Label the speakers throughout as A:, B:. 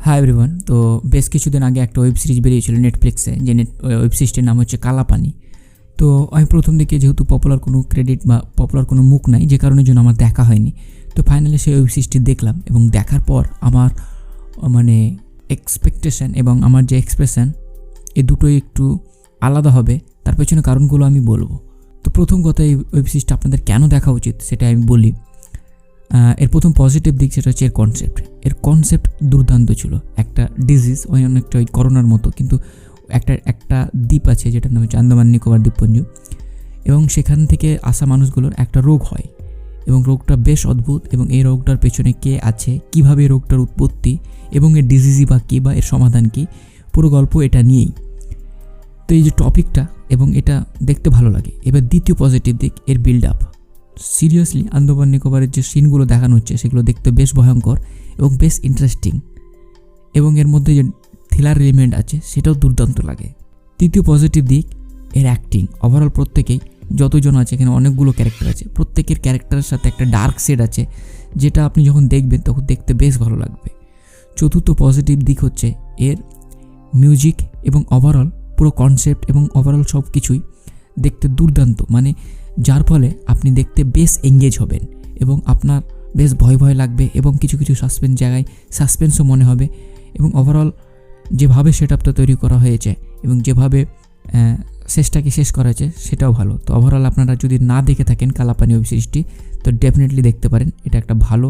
A: Hi everyone. তো বেশ কিছুদিন আগে একটা ওয়েব সিরিজ বেরিয়েছিল নেটফ্লিক্সে, যে ওয়েব সিরিজটির নাম হচ্ছে কালাপানি। তো আমি প্রথম দিকে যেহেতু পপুলার কোনো ক্রেডিট বা পপুলার কোনো মুখ নাই, যে কারণের জন্য আমার দেখা হয়নি। তো ফাইনালি সেই ওয়েব সিরিজটি দেখলাম এবং দেখার পর আমার এক্সপেকটেশন এবং আমার যে এক্সপ্রেশন, এই দুটোই একটু আলাদা হবে। তার পেছনে কারণগুলো আমি বলবো। তো প্রথম কথা, এই ওয়েব সিরিজটা আপনাদের কেন দেখা উচিত সেটা আমি বলি। এর প্রথম পজিটিভ দিক সেটা হচ্ছে এর কনসেপ্ট দুর্দান্ত ছিল। একটা ডিজিজ, অনেকটা ওই করোনার মতো, কিন্তু একটা দ্বীপ আছে যেটার নাম হচ্ছে আন্দামান নিকোবর দ্বীপপুঞ্জ, এবং সেখান থেকে আসা মানুষগুলোর একটা রোগ হয় এবং রোগটা বেশ অদ্ভুত। এবং এই রোগটার পেছনে কে আছে, কিভাবে এই রোগটার উৎপত্তি এবং এর ডিজিজই বা কী বা এর সমাধান কী, পুরো গল্প এটা নিয়েই। তো এই যে টপিকটা, এবং এটা দেখতে ভালো লাগে। এবার দ্বিতীয় পজিটিভ দিক, এর বিল্ড আপ। সিরিয়াসলি আন্দামান নিকোবরের যে সিনগুলো দেখানো হচ্ছে সেগুলো দেখতে বেশ ভয়ঙ্কর এবং বেশ ইন্টারেস্টিং, এবং এর মধ্যে যে থ্রিলার এলিমেন্ট আছে সেটাও দুর্দান্ত লাগে। তৃতীয় পজিটিভ দিক, এর অ্যাক্টিং। ওভারঅল প্রত্যেকেই, যতজন আছে এখানে অনেকগুলো ক্যারেক্টার আছে, প্রত্যেকের ক্যারেক্টারের সাথে একটা ডার্ক শেড আছে, যেটা আপনি যখন দেখবেন তখন দেখতে বেশ ভালো লাগবে। চতুর্থ পজিটিভ দিক হচ্ছে এর মিউজিক এবং ওভারঅল পুরো কনসেপ্ট এবং ওভারঅল সব কিছুই দেখতে দুর্দান্ত, যার ফলে আপনি দেখতে বেশ এঙ্গেজ হবেন এবং আপনার বেশ ভয় ভয় লাগবে এবং কিছু কিছু সাসপেন্স জায়গায় সাসপেন্সও মনে হবে। এবং ওভারঅল যেভাবে সেটআপটা তৈরি করা হয়েছে এবং যেভাবে শেষটাকে শেষ করা হয়েছে সেটাও ভালো। তো ওভারঅল আপনারা যদি না দেখে থাকেন কালাপানি ওয়েব সিরিজটি, তো ডেফিনেটলি দেখতে পারেন। এটা একটা ভালো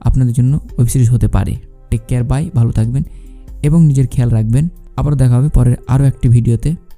A: আপনাদের জন্য ওয়েব সিরিজ হতে পারে। টেক কেয়ার, বাই, ভালো থাকবেন এবং নিজের খেয়াল রাখবেন। আবার দেখা হবে পরের আরও একটি ভিডিওতে।